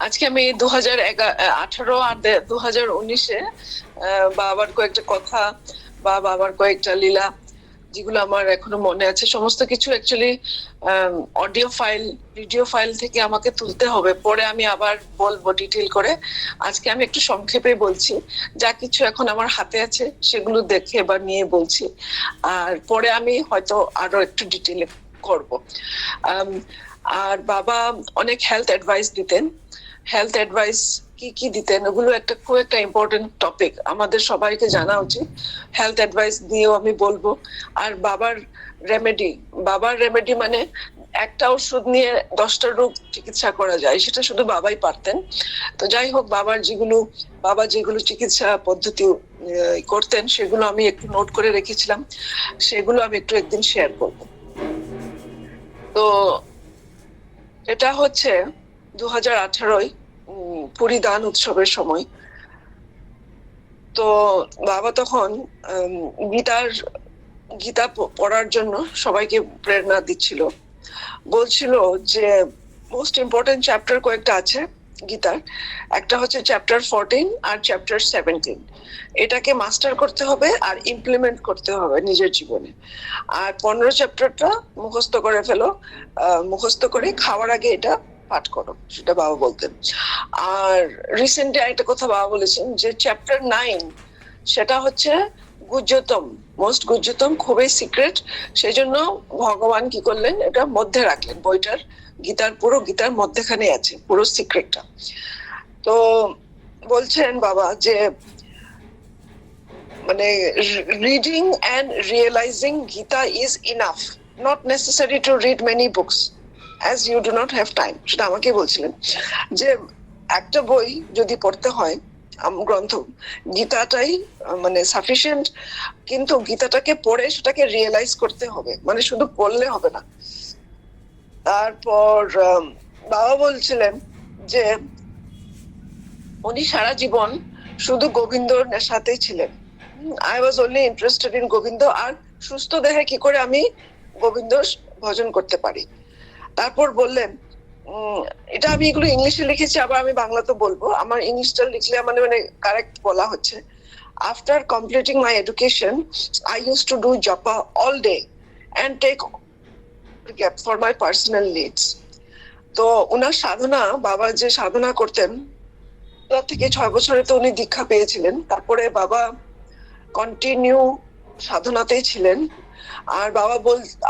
আজকে আমি 2018 আর 2019-এ বাবার কয়েকটা কথা বা বাবার কয়েকটা লীলা যেগুলো আমার এখনো মনে আছে, সমস্ত কিছু actually audio file, video file থেকে আমাকে তুলতে হবে, পরে আমি আবার বলবো ডিটেল করে। আজকে আমি একটু সংক্ষেপে বলছি, যা কিছু এখন আমার হাতে আছে সেগুলো দেখে বা নিয়ে বলছি, আর পরে আমি হয়তো আরো একটু ডিটেলে করব। আর বাবা অনেক হেলথ অ্যাডভাইস দিতেন। হেলথ অ্যাডভাইস কি কি দিতেন ওগুলো একটা খুব একটা ইম্পর্টেন্ট টপিক, আমাদের সবাইকে জানা উচিত। হেলথ অ্যাডভাইস দিয়েও আমি বলবো। আর বাবার রেমেডি মানে একটা ওষুধ নিয়ে 10টা রোগ চিকিৎসা করা যায়, সেটা শুধু বাবাই পারতেন। তো যাই হোক, বাবা যেগুলো চিকিৎসা পদ্ধতি করতেন সেগুলো আমি একটু নোট করে রেখেছিলাম, সেগুলো আমি একটু একদিন শেয়ার করবো। তো এটা হচ্ছে 2018 পুরী দান উৎসবের সময়। তো বাবা তখন গীতা পড়ার জন্য সবাইকে প্রেরণা দিচ্ছিল, বলছিল যে মোস্ট ইম্পর্টেন্ট চ্যাপ্টার কয়েকটা আছে গীতার। একটা হচ্ছে চ্যাপ্টার 14 আর চ্যাপ্টার 17, এটাকে মাস্টার করতে হবে আর ইমপ্লিমেন্ট করতে হবে নিজের জীবনে। আর 15 চ্যাপ্টারটা মুখস্থ করে ফেলো, মুখস্থ করে খাওয়ার আগে এটা পাঠ করো, সেটা বাবা বলতেন। আর রিসেন্টলি একটা কথা বাবা বলেছেন যে চ্যাপ্টার 9, সেটা হচ্ছে গুহ্যতম, মোস্ট গুহ্যতম, খুবই সিক্রেট। সেই জন্য ভগবান কি করলেন, এটা মধ্যে রাখলেন, বইটার গীতার মধ্যেখানে আছে পুরো সিক্রেটটা। তো বলছেন বাবা যে মানে reading and realizing Gita is enough, not necessary to read many books as you do not have time. সেটা আমাকে বলছিলেন যে একটা বই যদি পড়তে হয়, গ্রন্থ, গীতাটাই মানে সাফিসিয়েন্ট, কিন্তু গীতাটাকে পড়ে সেটাকে রিয়েলাইজ করতে হবে, মানে শুধু পড়লে হবে না। তারপর বাবা বলছিলেন যে উনি সারা জীবন শুধু গোবিন্দর সাথেই ছিলেন। I was only interested in Govinda, আর সুস্থ দেহে কি করে আমি গোবিন্দ ভজন করতে পারি। তারপর বললেন, এটা আমি এগুলো ইংলিশে লিখেছি, আবার আমি বাংলাতে বলবো, আমার ইংলিশটা লিখলে মানে মানে কারেক্ট বলা হচ্ছে। After completing my education I use to do japa all day and take for my personal needs. তো উনার সাধনা, বাবা যে সাধনা করতেন, তার থেকে 6 বছরে তো উনি দীক্ষা পেয়েছিলেন, তারপরে বাবা কন্টিনিউ সাধনাতেই ছিলেন। আর বাবা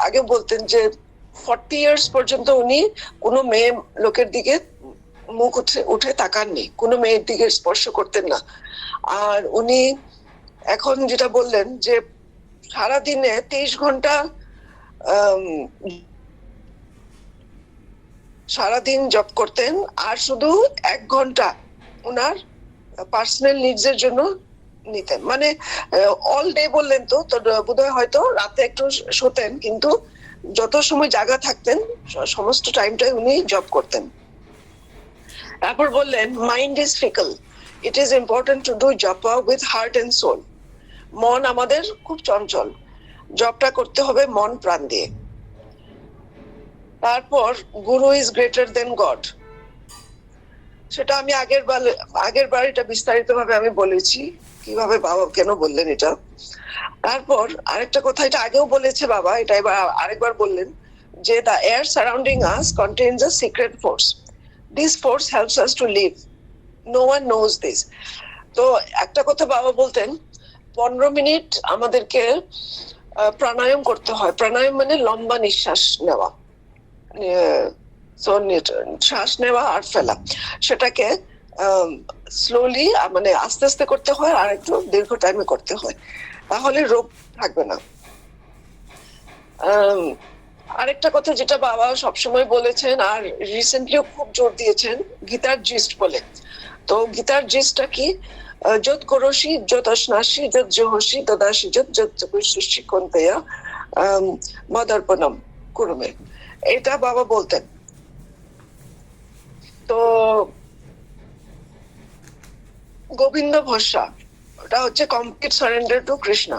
আগে বলতেন যে 40 ইয়ার্স পর্যন্ত উনি কোনো মেয়ে লোকের দিকে মুখ উঠে তাকাননি, কোনো মেয়ের দিকে স্পর্শ করতেন না। আর উনি এখন যেটা বললেন যে সারাদিনে 23 ঘন্টা সারাদিন জব করতেন, আর শুধু 1 ঘন্টা ওনার পার্সোনাল নিডস এর জন্য নিতেন। মানে অল ডে বললেন তো বোধহয় হয়তো রাতে একটু শোতেন, কিন্তু যত সময় জাগা থাকতেন সমস্ত টাইমটাই উনি জব করতেন। তারপর বললেন, mind is fickle, it is important to do japa with heart and soul. মন আমাদের খুব চঞ্চল, জবটা করতে হবে মন প্রাণ দিয়ে। তারপর গুরু ইজ গ্রেটার দেন গড, সেটা আমি আগের বার এটা বিস্তারিত ভাবে আমি বলেছি, কিভাবে বাবা কেন বললেন এটা। তারপর আরেকটা কথা, এটা আগেও বলেছে বাবা, এটা এবার আরেকবার বললেন যে the air surrounding us contains a secret force, this force helps us to live, no one knows this. তো একটা কথা বাবা বলতেন, 15 মিনিট আমাদেরকে প্রাণায়াম করতে হয়। প্রাণায়াম মানে লম্বা নিঃশ্বাস নেওয়া, শ্বাস নেওয়া আর ফেলা, সেটাকে স্লোলি মানে আস্তে আস্তে করতে হয়, আর একটু দীর্ঘ টাইমে করতে হয়, তাহলে রোগ থাকবে না। আরেকটা কথা যেটা বাবা সবসময় বলেছেন আর রিসেন্টলিও খুব জোর দিয়েছেন, গীতার জিস্ট বলে। তো গীতার জিস্টটা কি, যত করোশি যত অশ্নাসি যত জোহসি তদাসি যত যত সৃষ্টি কোনতেয়া মদর্পণম কুরুমে, এটা বাবা বলতেন। তো গোবিন্দ ভরসা, ওটা হচ্ছে কমপ্লিট সারেন্ডার টু কৃষ্ণ।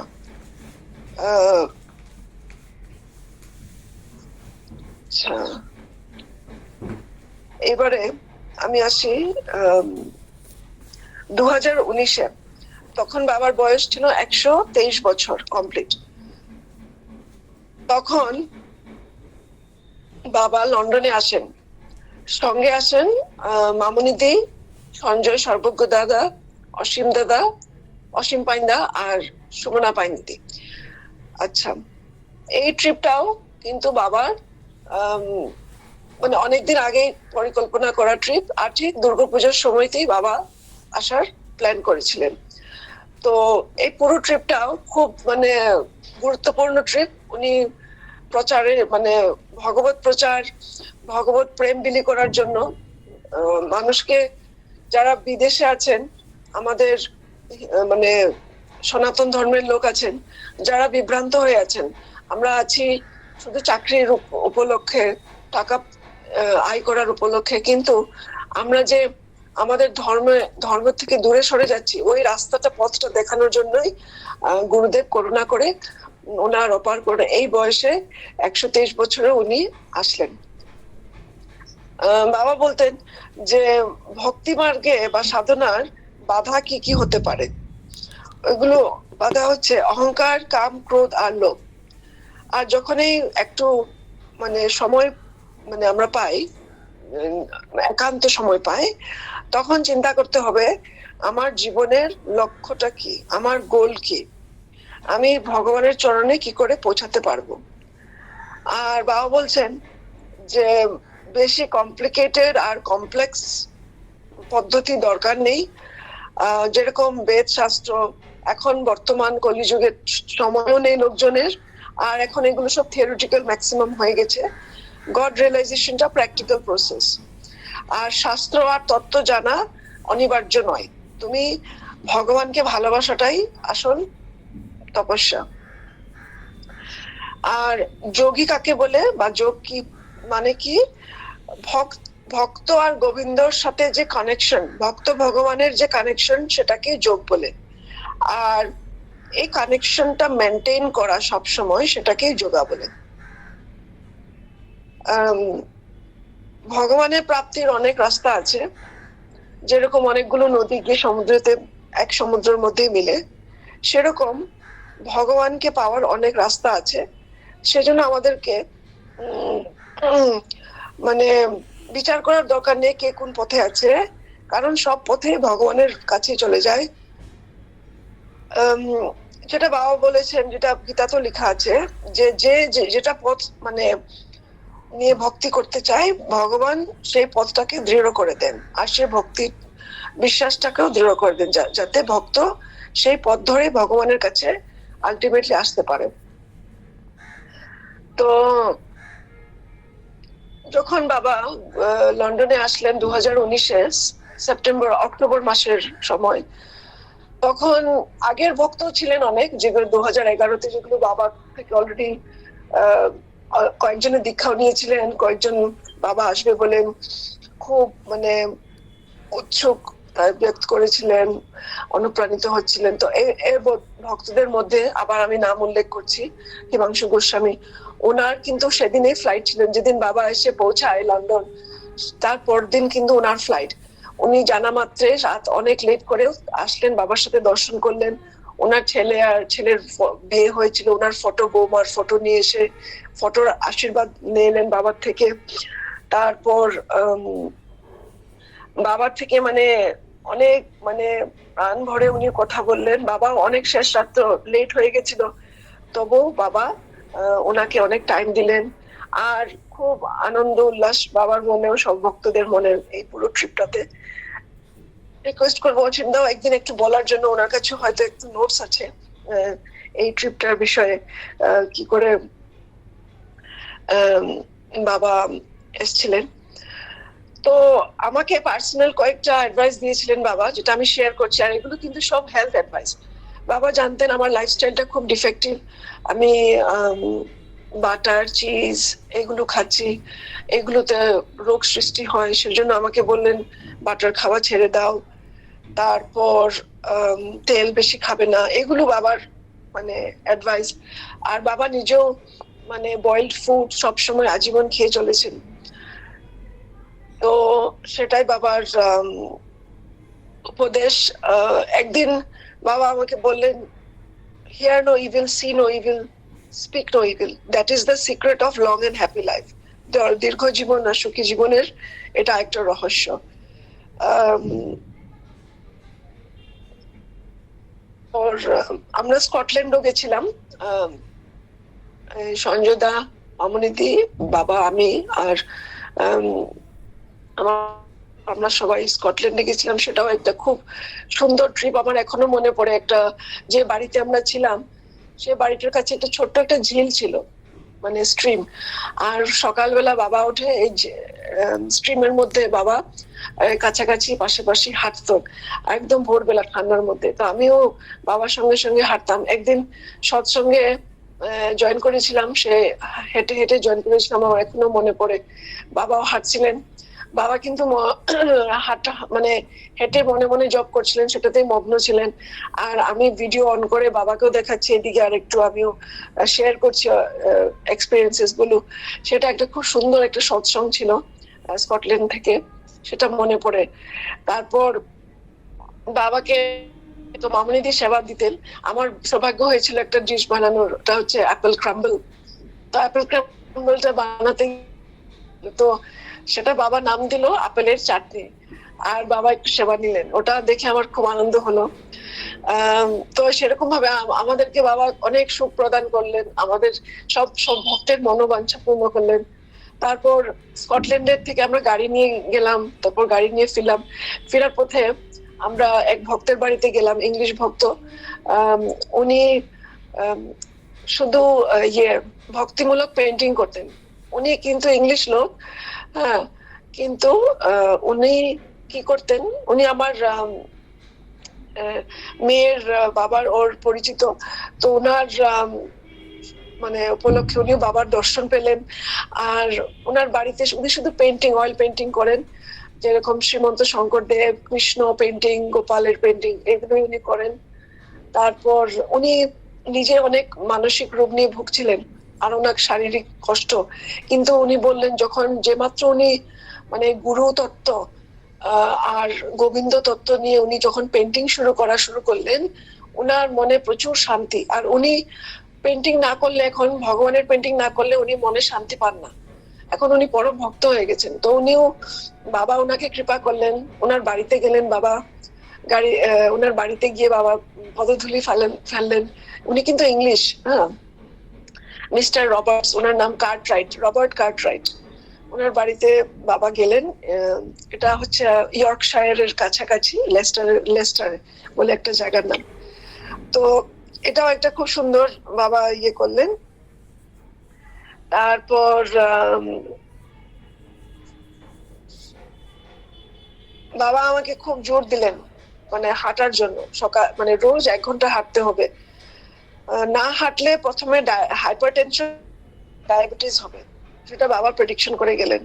আচ্ছা, এবারে আমি আসি 2019-এ। তখন বাবার বয়স ছিল 123 বছর কমপ্লিট। তখন বাবা লন্ডনে আসেন, সঙ্গে আসেন মামুনিদি, সঞ্জয় সর্বজ্ঞ দাদা, অসীম দাদা, অসীম পাইন্দা আর সুমনা পাইন্দি। আচ্ছা, এই ট্রিপটাও কিন্তু বাবার মানে অনেকদিন আগে পরিকল্পনা করা ট্রিপ, আর ঠিক দুর্গাপূজার সময়তেই বাবা আসার প্ল্যান করেছিলেন। তো এই পুরো ট্রিপটাও খুব মানে গুরুত্বপূর্ণ ট্রিপ। উনি প্রচারে মানে ভগবত প্রচার, ভগবত প্রেম বিলি করার জন্য মানুষকে, যারা বিদেশে আছেন, আমাদের মানে সনাতন ধর্মের লোক আছেন যারা বিভ্রান্ত হয়ে আছেন, আমরা আছি শুধু চাকরির উপলক্ষে, টাকা আয় করার উপলক্ষে, কিন্তু আমরা যে আমাদের ধর্ম থেকে দূরে সরে যাচ্ছি, ওই রাস্তাটা, পথটা দেখানোর জন্যই গুরুদেব করুণা করে ওনার অপার করে এই বয়সে 123 বছরে উনি আসলেন। বাবা বলতেন যে ভক্তি মার্গে বা সাধনার বাধা কি কি হতে পারে। ওইগুলো বাধা হচ্ছে অহংকার, কাম, ক্রোধ আর লোভ। আর যখনই একটু মানে সময় মানে আমরা পাই, একান্ত সময় পাই, তখন চিন্তা করতে হবে আমার জীবনের লক্ষ্যটা কি, আমার গোল কি, আমি ভগবানের চরণে কি করে পৌঁছাতে পারবো। আর বাবা বলছেন যে বেশি কমপ্লিকেটেড আর কমপ্লেক্স পদ্ধতি দরকার নেই। যেরকম বেদ শাস্ত্র, এখন বর্তমান কলিযুগের সময়ও নেই লোকজনের, আর এখন এগুলো সব থিওরিটিক্যাল ম্যাক্সিমাম হয়ে গেছে। গড রিয়েলাইজেশনটা প্র্যাকটিক্যাল প্রসেস। আর শাস্ত্র আর তত্ত্ব জানা অনিবার্য নয়, তুমি ভগবানকে ভালোবাসাটাই আসল তপস্যা। আর যোগী কাকে বলে বা যোগ কি মানে কি, ভক্ত আর গোবিন্দর সাথে যে কানেকশন, ভক্ত ভগবানের যে কানেকশন, সেটাকে যোগ বলে। আর এই কানেকশনটা মেনটেন করা সব সময়, সেটাকে যোগা বলে। ভগবানের প্রাপ্তির অনেক রাস্তা আছে, যেরকম অনেকগুলো নদী গিয়ে সমুদ্রেতে এক সমুদ্রের মধ্যে মিলে, সেরকম ভগবানকে পাওয়ার অনেক রাস্তা আছে। সেজন্য আমাদেরকে মানে বিচার করার দরকার নেই কে কোন পথে আছে, কারণ সব পথে ভগবানের কাছে চলে যায়। যেটা বাবা বলেছেন, যেটা গীতাতে লেখা আছে, যে যেটা পথ মানে নিয়ে ভক্তি করতে চায়, ভগবান সেই পথটাকে দৃঢ় করে দেন, আর সে ভক্তি বিশ্বাসটাকেও দৃঢ় করে দেন, যাতে ভক্ত সেই পথ ধরে ভগবানের কাছে আলটিমেটলি আসতে পারে। তো যখন বাবা লন্ডনে আসলেন 2019-এ সেপ্টেম্বর অক্টোবর মাসের সময়, তখন আগের ভক্ত ছিলেন অনেক, যেগুলো 2011-তে যেগুলো বাবা থেকে অলরেডি কয়েকজনের দীক্ষাও নিয়েছিলেন, কয়েকজন বাবা আসবে বলে খুব মানে উৎসুক ব্যক্ত করেছিলেন, অনুপ্রাণিত হচ্ছিলেন। তো এই ভক্তদের মধ্যে আবার আমি নাম উল্লেখ করছি হিমাংশু গোস্বামী। ওনার কিন্তু সেদিনই ফ্লাইট ছিলেন, যেদিন বাবা এসে পৌঁছায় লন্ডন, তারপর দিন কিন্তু ওনার ফ্লাইট। উনি জানা মাত্রে রাত অনেক লেট করে আসলেন, বাবার সাথে দর্শন করলেন। ওনার ছেলে আর ছেলের বিয়ে হয়েছিল, ওনার ফটো, বৌমার ফটো নিয়ে এসে ফটোর আশীর্বাদ নিয়ে এলেন বাবার থেকে। তারপর বাবার থেকে মানে অনেক মানে প্রাণ ভরে উনি কথা বললেন। বাবা অনেক শেষ রাত্র লেট হয়ে গেছিল, তবু বাবা ওনাকে অনেক টাইম দিলেন। আর খুব আনন্দ উল্লাস বাবার মনেও, সব ভক্তদের মনে এই পুরো ট্রিপটাতে। রিকোয়েস্ট করবো চিন্তাও একদিন একটু বলার জন্য, ওনার কাছে হয়তো একটু নোটস আছে এই ট্রিপটার বিষয়ে, কি করে বাবা এসছিলেন। তো আমাকে পার্সোনাল কয়েকটা অ্যাডভাইস দিয়েছিলেন বাবা, যেটা আমি শেয়ার করছি। আর এগুলো কিন্তু সব হেলথ অ্যাডভাইস। বাবা জানতেন আমার লাইফস্টাইলটা খুব ডিফেক্টিভ, আমি বাটার, চিজ এগুলো খাচ্ছি, এগুলোতে রোগ সৃষ্টি হয়, সেজন্য আমাকে বললেন বাটার খাওয়া ছেড়ে দাও, তারপর তেল বেশি খাবে না, এগুলো বাবার মানে অ্যাডভাইস। আর বাবা নিজেও মানে বয়েলড ফুড সবসময় আজীবন খেয়ে চলেছেন। তো সেটাই বাবার উপদেশ। একদিন বাবা আমাকে বললেন, hear no evil, see no evil, speak no evil, that is the secret of long and happy life. দীর্ঘ জীবন আর সুখী জীবনের এটা একটা রহস্য। আমরা স্কটল্যান্ডও গেছিলাম, সঞ্জয় দা, মামুনিদি, বাবা, আমি আর আমরা সবাই স্কটল্যান্ডে গেছিলাম। সেটাও একটা খুব সুন্দর ট্রিপ। আমার এখনো মনে পড়ে, একটা যে বাড়িতে আমরা ছিলাম সে বাড়িটার কাছে একটা ছোট্ট একটা ঝিল ছিল, মানে স্ট্রিম। আর সকালবেলা বাবা উঠে এই স্ট্রিমের মধ্যে বাবা কাছাকাছি পাশাপাশি হাঁটতো একদম ভোরবেলা ঠান্ডার মধ্যে। তো আমিও বাবার সঙ্গে সঙ্গে হাঁটতাম। একদিন সৎসঙ্গে জয়েন করেছিলাম, সে হেঁটে হেঁটে জয়েন করেছিলাম, আমার এখনো মনে পড়ে। বাবাও হাঁটছিলেন, বাবা কিন্তু হাঁটা মানে হেঁটে মনে মনে জব করছিলেন, সেটাতেই মগ্ন ছিলেন। আর আমি ভিডিও অন করে বাবাকেও দেখাচ্ছি এদিকে, আর একটু আমিও শেয়ার করছি এক্সপিরিয়েন্সেস গুলো। সেটা একটা খুব সুন্দর একটা সৎসঙ্গ ছিল স্কটল্যান্ড থেকে, সেটা মনে পড়ে। তারপর বাবাকে তো মামুনিদি সেবা দিতেন। আমার সৌভাগ্য হয়েছিল একটা ডিশ বানানোর, ওটা হচ্ছে অ্যাপেল ক্রাম্বল। তো অ্যাপেল ক্রাম্বলটা বানাতে তো সেটা বাবা নাম দিল আপেলের চাটনি, আর বাবা একটু সেবা নিলেন। ওটা দেখে আমার খুব আনন্দ হলো। তো সেরকম ভাবে আমাদেরকে বাবা অনেক সুখ প্রদান করলেন, আমাদের সব সব ভক্তের মনোবাঞ্ছা পূর্ণ করলেন। তারপর স্কটল্যান্ডের থেকে আমরা গাড়ি নিয়ে গেলাম, তারপর গাড়ি নিয়ে ফিরলাম। ফেরার পথে আমরা এক ভক্তের বাড়িতে গেলাম, ইংলিশ ভক্ত। উনি শুধু ইয়ে ভক্তিমূলক পেন্টিং করতেন। উনি কিন্তু ইংলিশ লোক, হ্যাঁ, কিন্তু উনি কি করতেন, উনি আমার মেয়ের বাবার ওর পরিচিত। তো ওনার মানে উপলক্ষে উনি বাবার দর্শন পেলেন। আর ওনার বাড়িতে উনি শুধু পেন্টিং, অয়েল পেন্টিং করেন, যেরকম শ্রীমন্ত শঙ্করদেব, কৃষ্ণ পেন্টিং, গোপালের পেন্টিং, এগুলো উনি করেন। তারপর উনি নিজে অনেক মানসিক রোগ নিয়ে ভুগছিলেন আর অনেক শারীরিক কষ্ট, কিন্তু উনি বললেন যখন যে মাত্র উনি মানে গুরু তত্ত্ব আর গোবিন্দ তত্ত্ব নিয়ে উনি যখন পেন্টিং শুরু করলেন, উনার মনে প্রচুর শান্তি। আর উনি পেন্টিং না করলে, এখন ভগবানের পেন্টিং না করলে উনি মনে শান্তি পান না। এখন উনি পরম ভক্ত হয়ে গেছেন। তো উনিও, বাবা ওনাকে কৃপা করলেন, ওনার বাড়িতে গেলেন। বাবা ওনার বাড়িতে গিয়ে বাবা পদধূলি ফেললেন। উনি কিন্তু ইংলিশ, হ্যাঁ, মিস্টার রবার্টস, ওনার নাম কার্টরাইট, রবার্ট কার্টরাইট। ওনার বাড়িতে বাবা গেলেন। এটা হচ্ছে ইয়র্কশায়ারের কাছাকাছি, লেস্টার বলে একটা জায়গার নাম। তো এটাও একটা খুব সুন্দর বাবা ইয়ে করলেন। তারপর বাবা আমাকে খুব জোর দিলেন মানে হাঁটার জন্য। সকাল মানে রোজ 1 ঘন্টা হাঁটতে হবে, না হাঁটলে প্রথমে হাইপারটেনশন, ডায়াবেটিস হবে, সেটা বাবা প্রেডিকশন করে গেলেন।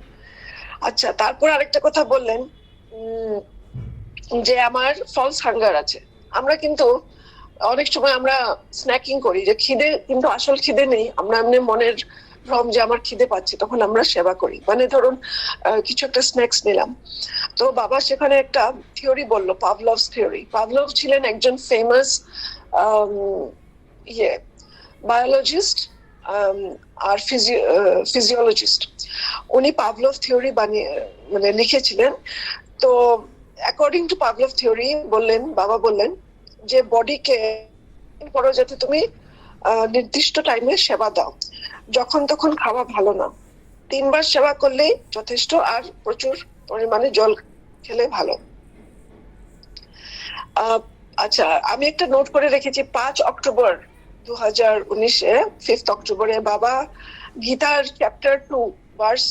আচ্ছা, তারপর আরেকটা কথা বললেন যে আমার ফলস হাঙ্গার আছে। আমরা কিন্তু অনেক সময় আমরা স্ন্যাকিং করি, যে খিদে, কিন্তু আসল খিদে নেই, আমরা এমনি মনের ভ্রম যে আমার খিদে পাচ্ছে, তখন আমরা সেবা করি। মানে ধরুন কিছু একটা স্ন্যাক্স নিলাম। তো বাবা সেখানে একটা থিওরি বললো, পাভলভস থিওরি। পাভলভ ছিলেন একজন ফেমাস ইয়ে বায়োলজিস্ট আর ফিজিওলজিস্ট। উনি পাভলভ থিওরি মানে লিখেছিলেন। তো অ্যাকর্ডিং টু পাভলভ থিওরি বাবা বললেন যে বডিকে করো যাতে তুমি নির্দিষ্ট টাইমে সেবা দাও, যখন তখন খাওয়া ভালো না, 3 বার সেবা করলেই যথেষ্ট, আর প্রচুর পরিমাণে জল খেলে ভালো। আচ্ছা, আমি একটা নোট করে রেখেছি, 5 অক্টোবর 2019-এ, 5 অক্টোবরে বাবা গীতার চ্যাপ্টার 2 ভার্স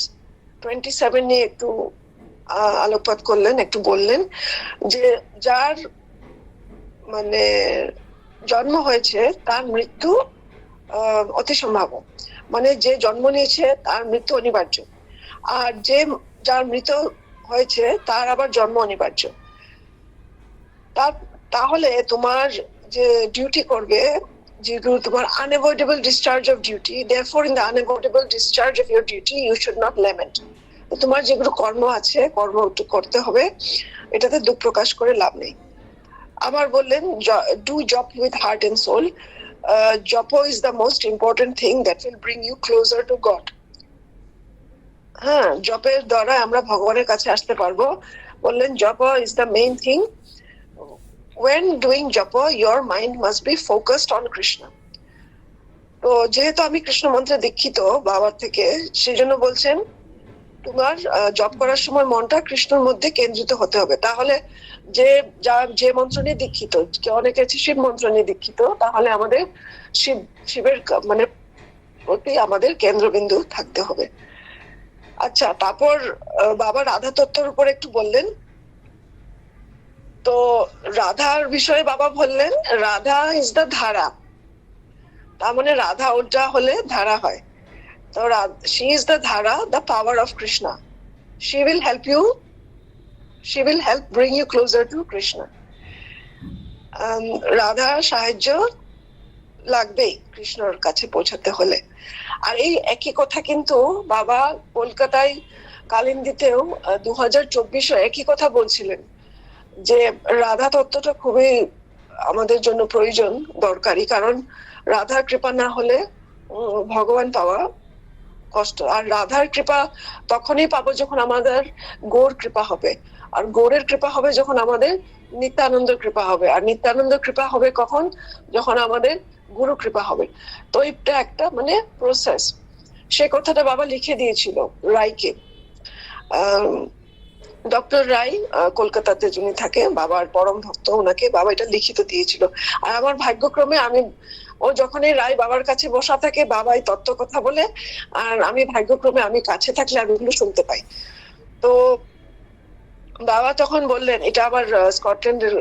27 নিয়ে একটু আলোকপাত করলেন, একটু বললেন যে যার মানে জন্ম হয়েছে তার মৃত্যু অতি সম্ভাব্য। মানে যে জন্ম নিয়েছে তার মৃত্যু অনিবার্য, আর যার মৃত্যু হয়েছে তার আবার জন্ম অনিবার্য। তাহলে তোমার যে ডিউটি করবে, যেগুলো তোমার unavoidable discharge of duty, therefore in the unavoidable discharge of your duty you should not lament. তোমার যেগুলো কর্ম আছে কর্ম একটু করতে হবে, এটাতে দুঃখ প্রকাশ করে লাভ নেই। আবার বললেন do jap with heart and soul, jap is the most important thing that will bring you closer to God. হ্যাঁ, জপের দ্বারা আমরা ভগবানের কাছে আসতে পারবো। বললেন জপ is the main thing, when doing japa your mind must be focused on Krishna. তো যেহেতু আমি কৃষ্ণ মন্ত্রে দীক্ষিত বাবার থেকে, সেই জন্য বলছেন তোমার জপ করার সময় মনটা কৃষ্ণর মধ্যে কেন্দ্রিত হতে হবে। তাহলে যে মন্ত্র নিয়ে দীক্ষিত, অনেকে আছে শিব মন্ত্র নিয়ে দীক্ষিত, তাহলে আমাদের শিবের মানে প্রতি আমাদের কেন্দ্রবিন্দু থাকতে হবে। আচ্ছা, তারপর বাবা রাধা তত্ত্বের উপর একটু বললেন। তো রাধার বিষয়ে বাবা বললেন রাধা ইজ দ্য ধারা, তার মানে রাধা ওটা হলে ধারা হয়। তো she is the dhara, the power of Krishna. She will help you, she will help bring you closer to Krishna. Radha সাহায্য লাগবেই কৃষ্ণর কাছে পৌঁছাতে হলে। আর এই একই কথা কিন্তু বাবা কলকাতায় কালিন্দিতেও 2024 একই কথা বলছিলেন, যে রাধা তত্ত্বটা খুবই আমাদের জন্য প্রয়োজন, দরকারি। কারণ রাধার কৃপা না হলে ভগবান পাওয়া কষ্ট। আর রাধার কৃপা তখনই পাবো যখন আমাদের গৌর কৃপা হবে, আর গৌরের কৃপা হবে যখন আমাদের নিত্যানন্দ কৃপা হবে, আর নিত্যানন্দ কৃপা হবে কখন? যখন আমাদের গুরু কৃপা হবে। তো এটা একটা মানে প্রসেস। সে কথাটা বাবা লিখে দিয়েছিল রায়কে। ডক্টর রায় কলকাতাতে যিনি থাকে, বাবার পরম ভক্ত, ওনাকে বাবা এটা লিখিত দিয়েছিল। আর আমার ভাগ্যক্রমে ও যখন এই রায় বাবার কাছে বসা থাকে, বাবা এই তত্ত্ব কথা বলে, আর আমি ভাগ্যক্রমে আমি কাছে থাকলে আমি এগুলো শুনতে পাই। তো বাবা তখন বললেন, এটা আবার স্কটল্যান্ডের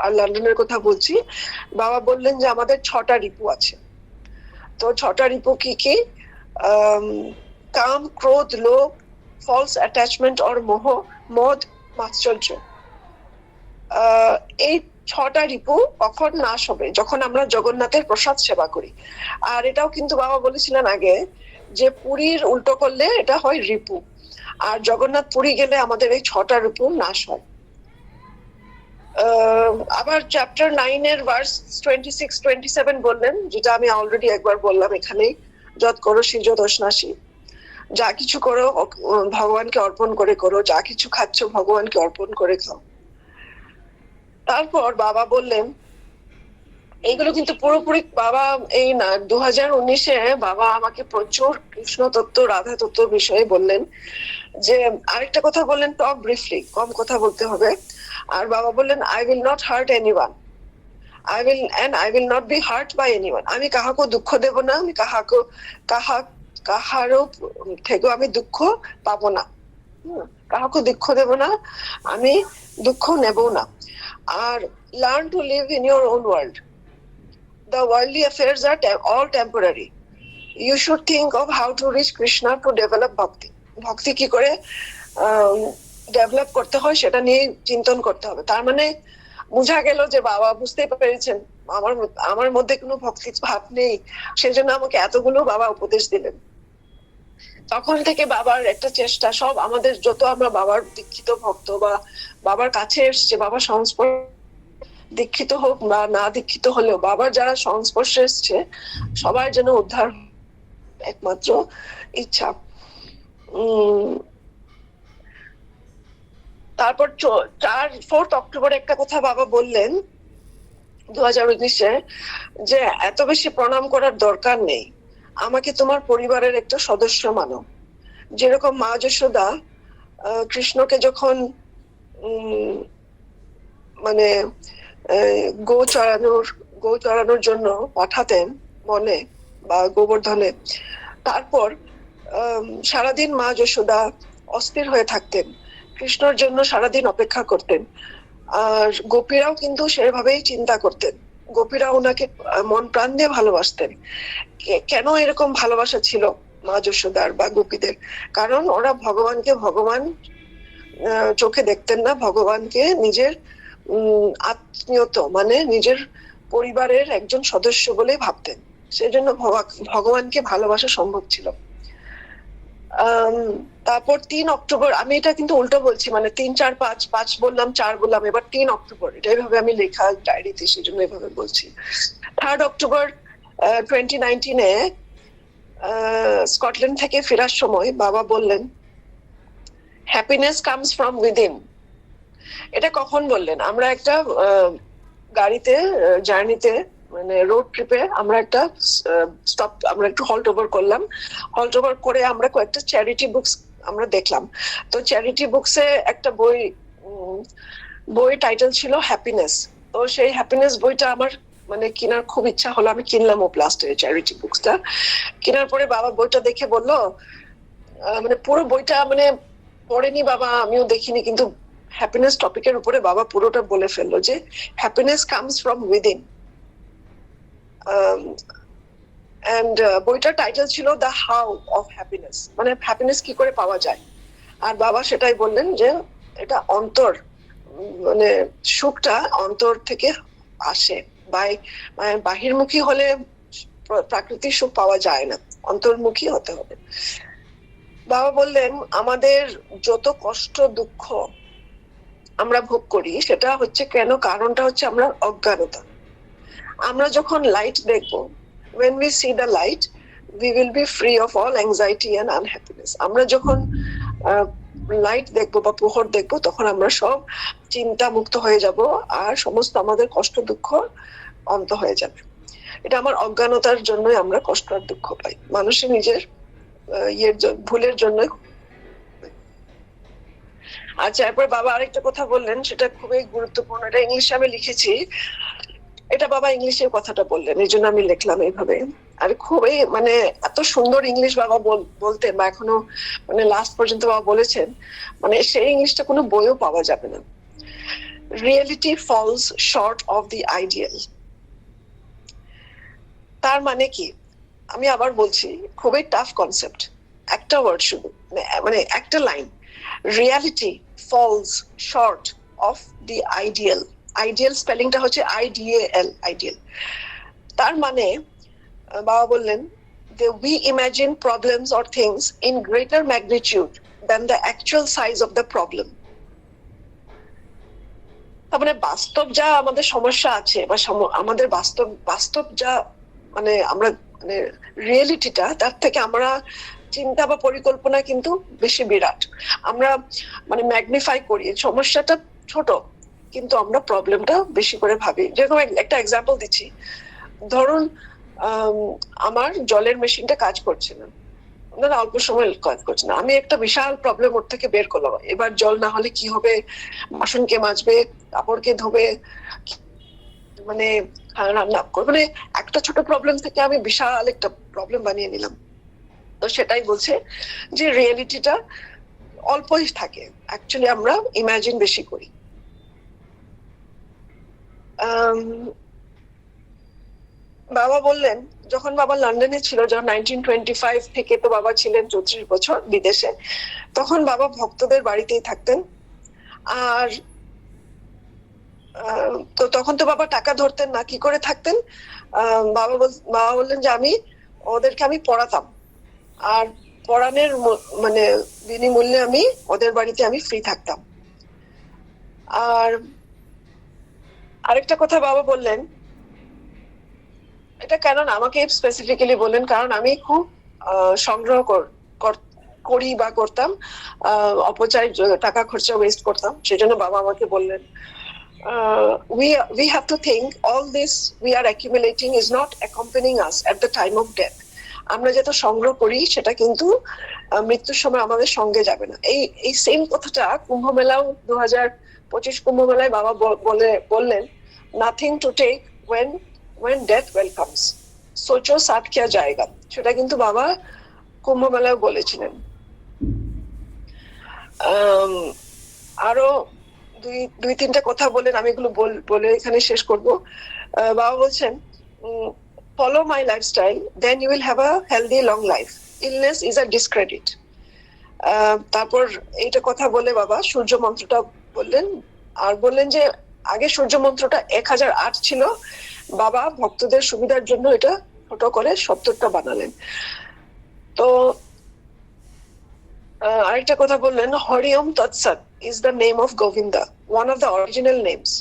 আর লন্ডনের কথা বলছি, বাবা বললেন যে আমাদের 6টা রিপু আছে। তো 6টা রিপু কি কি? কাম, ক্রোধ, লোভ, ফলস অ্যাটাচমেন্ট অর মোহ, মদ, মাৎসর্য। এই 6টা রিপু কখন নাশ হবে? যখন আমরা জগন্নাথের প্রসাদ সেবা করি। আর এটাও কিন্তু বাবা বলেছিলেন আগে, যে পুরীর উল্টো করলে এটা হয় রিপু, আর জগন্নাথ পুরী গেলে আমাদের এই 6টা রিপু নাশ হয়। আবার চ্যাপ্টার 9 এর ভার্স 26-27 বললেন, যেটা আমি অলরেডি একবার বললাম এখানেই, যত করো সিজ দোষনাশী, যা কিছু করো ভগবানকে অর্পণ করে করো, যা কিছু খাচ্ছ ভগবানকে অর্পণ করে খাও। তারপর বাবা বললেন, এইগুলো কিন্তু পুরোপুরি বাবা এই না 2019-এ বাবা আমাকে প্রচুর কৃষ্ণ তত্ত্ব, রাধা তত্ত্ব বিষয়ে বললেন। যে আরেকটা কথা বললেন, টক ব্রিফলি, কম কথা বলতে হবে। আর বাবা বললেন, I will not hurt anyone, I will not be hurt by anyone. আমি কাহাকে দুঃখ দেব না, আমি কাহারও থেকেও আমি দুঃখ পাবো না, কাহাকে দুঃখ দেব না, আমি দুঃখ নেব না। আর learn to live in your own world, the worldly affairs are all temporary. You should think of how to reach Krishna to develop bhakti. ভক্তি কি করে ডেভেলপ করতে হয় সেটা নিয়ে চিন্তন করতে হবে। তার মানে বোঝা গেল যে বাবা বুঝতে পেরেছেন আমার মধ্যে কোনো ভক্তি ভাব নেই, সেজন্য আমাকে এতগুলো বাবা উপদেশ দিলেন। তখন থেকে বাবার একটা চেষ্টা, সব আমাদের যত আমরা বাবার দীক্ষিত ভক্ত বা বাবার কাছে এসছে, বাবার সংস্পর্শ দীক্ষিত হোক বা না দীক্ষিত হলেও বাবার যারা সংস্পর্শে এসছে সবার যেন উদ্ধার, একমাত্র ইচ্ছা। তারপর 4 অক্টোবর একটা কথা বাবা বললেন 2019-এ, যে এত বেশি প্রণাম করার দরকার নেই, আমাকে তোমার পরিবারের একটা সদস্য মানো। যেরকম মা যশোদা কৃষ্ণকে যখন মানে গো চড়ানোর জন্য পাঠাতেন বনে বা গোবর্ধনে, তারপর সারাদিন মা যশোদা অস্থির হয়ে থাকতেন, কৃষ্ণর জন্য সারাদিন অপেক্ষা করতেন। আর গোপীরাও কিন্তু সেভাবেই চিন্তা করতেন, গোপীরা ওনাকে মন প্রাণ দিয়ে ভালোবাসতেন। কেন এরকম ভালোবাসা ছিল মা যশোদার বা গোপীদের? কারণ ওরা ভগবানকে ভগবান চোখে দেখতেন না, ভগবানকে নিজের আত্মীয়ত মানে নিজের পরিবারের একজন সদস্য বলে ভাবতেন। সেজন্য ভগবানকে ভালোবাসা সম্ভব ছিল। তারপর 3 অক্টোবর, আমি এটা কিন্তু উল্টো বলছি, মানে 3, 4, 5, 5 বললাম, 4 বললাম, এবার 3 অক্টোবর, এটা এইভাবে আমি লেখা ডায়েরিতে, সেই জন্য এভাবে বলছি। 3 অক্টোবর 2019-এ স্কটল্যান্ড থেকে ফেরার সময় বাবা বললেন, হ্যাপিনেস কামস ফ্রম উইদিন। এটা কখন বললেন? আমরা একটা গাড়িতে, জার্নিতে, মানে রোড ট্রিপে আমরা একটা স্টপ, আমরা একটু হল্ট ওভার করলাম। হল্ট ওভার করে আমরা কয়েকটা চ্যারিটি বুকস আমরা দেখলাম। তো চ্যারিটি বুকসে একটা বই টাইটেল ছিল হ্যাপিনেস। তো সেই হ্যাপিনেস বইটা আমার মানে কেনার খুব ইচ্ছা হলো, আমি কিনলাম ও প্লাস্টের চ্যারিটি বুকসটা। কেনার পরে বাবা বইটা দেখে বললো, মানে পুরো বইটা মানে পড়েনি বাবা, আমিও দেখিনি, কিন্তু হ্যাপিনেস টপিকের উপরে বাবা পুরোটা বলে ফেললো যে happiness comes from within. And বইটার টাইটেল ছিল দ্য হাউ অফ হ্যাপিনেস, মানে হ্যাপিনেস কি করে পাওয়া যায়। আর বাবা সেটাই বললেন যে এটা অন্তর, মানে সুখটা অন্তর থেকে আসে, বাহিরমুখী হলে প্রাকৃতিক সুখ পাওয়া যায় না, অন্তর্মুখী হতে হবে। বাবা বললেন আমাদের যত কষ্ট দুঃখ আমরা ভোগ করি সেটা হচ্ছে কেন, কারণটা হচ্ছে আমরা অজ্ঞানতা। আমরা যখন লাইট দেখবো, when we see the light we will be free of all anxiety and unhappiness. আমরা যখন লাইট দেখবো বা প্রহর দেখবো, তখন আমরা সব চিন্তা মুক্ত হয়ে যাব, আর সমস্ত আমাদের কষ্ট দুঃখ অন্ত হয়ে যাবে। এটা আমার অজ্ঞানতার জন্যই আমরা কষ্ট আর দুঃখ পাই, মানুষের নিজের ভুলের জন্য। আচ্ছা, এরপর বাবা আরেকটা কথা বললেন, সেটা খুবই গুরুত্বপূর্ণ, এটা ইংলিশে আমি লিখেছি। এটা বাবা ইংলিশের কথাটা বললেন, এই জন্য আমি লিখলাম এইভাবে। আর খুবই মানে এত সুন্দর ইংলিশ বাবা বলতেন, বা এখনো মানে লাস্ট পর্যন্ত বাবা বলেছেন, মানে সেই ইংলিশটা কোনো বইও পাওয়া যাবে না। Reality falls short of the ideal. তার মানে কি? আমি আবার বলছি, খুবই টাফ কনসেপ্ট, একটা ওয়ার্ড শুধু, মানে একটা line, reality falls short of the ideal. Ideal স্পেলিংটা হচ্ছে IDAL, আইডিয়াল। তার মানে বাবা বললেন, we imagine problems or things in greater magnitude than the actual size of the problem. তার মানে বাস্তব যা আমাদের সমস্যা আছে, বা আমাদের বাস্তব যা মানে আমরা মানে রিয়েলিটিটা, তার থেকে আমরা চিন্তা বা পরিকল্পনা কিন্তু বেশি বিরাট। আমরা মানে ম্যাগনিফাই করি, সমস্যাটা ছোট কিন্তু আমরা প্রবলেমটা বেশি করে ভাবি। যেরকম একটা এক্সাম্পল দিচ্ছি, ধরুন আমার জলের মেশিনটা কাজ করছে না, অল্প সময় কাজ করছে না, আমি একটা বিশাল প্রবলেম ওর থেকে বের করলাম, এবার জল না হলে কি হবে, বাসন কে মাজবে, কাপড় কে ধোবে, মানে রান্না করবে, মানে একটা ছোট প্রবলেম থেকে আমি বিশাল একটা প্রবলেম বানিয়ে নিলাম। তো সেটাই বলছে যে রিয়েলিটিটা অল্পই থাকে, অ্যাকচুয়ালি আমরা ইমাজিন বেশি করি। বাবা বললেন, যখন বাবা লন্ডনে ছিল, যখন 1925 থেকে, তো বাবা ছিলেন 34 বছর বিদেশে, তখন বাবা ভক্তদের বাড়িতেই থাকতেন। আর তো তখন তো বাবা টাকা ধরতেন না, কি করে থাকতেন? বাবা বললেন যে ওদেরকে আমি পড়াতাম, আর পড়ানোর মানে বিনিমূল্যে আমি ওদের বাড়িতে আমি ফ্রি থাকতাম। আর আরেকটা কথা বাবা বললেন, এটা কেন আমাকে স্পেসিফিক্যালি বললেন, কারণ আমি খুব সংগ্রহ করি বা করতাম, অপচয় টাকা খরচা ওয়েস্ট করতাম, সেজন্য বাবা আমাকে বললেন, we have to think all this we are accumulating is not accompanying us at the time of death. আমরা যেটা সংগ্রহ করি সেটা কিন্তু মৃত্যুর সময় আমাদের সঙ্গে যাবে না। এই সেম কথাটা কুম্ভ মেলাও 2025 কুম্ভ মেলায় বাবা বললেন, nothing to take when death welcomes, সোচো সাথ কিয়া জায়েগা, সেটা কিন্তু বাবা কুম্ভ মেলায় বলেছিলেন। আরো দুই তিনটা কথা বলেন, আমি এগুলো বলে এখানে শেষ করব। বাবা বলছেন, follow my lifestyle then you will have a healthy long life, illness is a discredit. তারপর এইটা কথা বলে বাবা সূর্য মন্ত্রটা বললেন, আর বললেন যে আগে সূর্য মন্ত্রটা 1008 ছিল, বাবা ভক্তদের সুবিধার জন্য এটা ছোট করে 70টা বানালেন। তো আরেকটা কথা বললেন, Hariom Tatsat is the name of Govinda, one of the original names.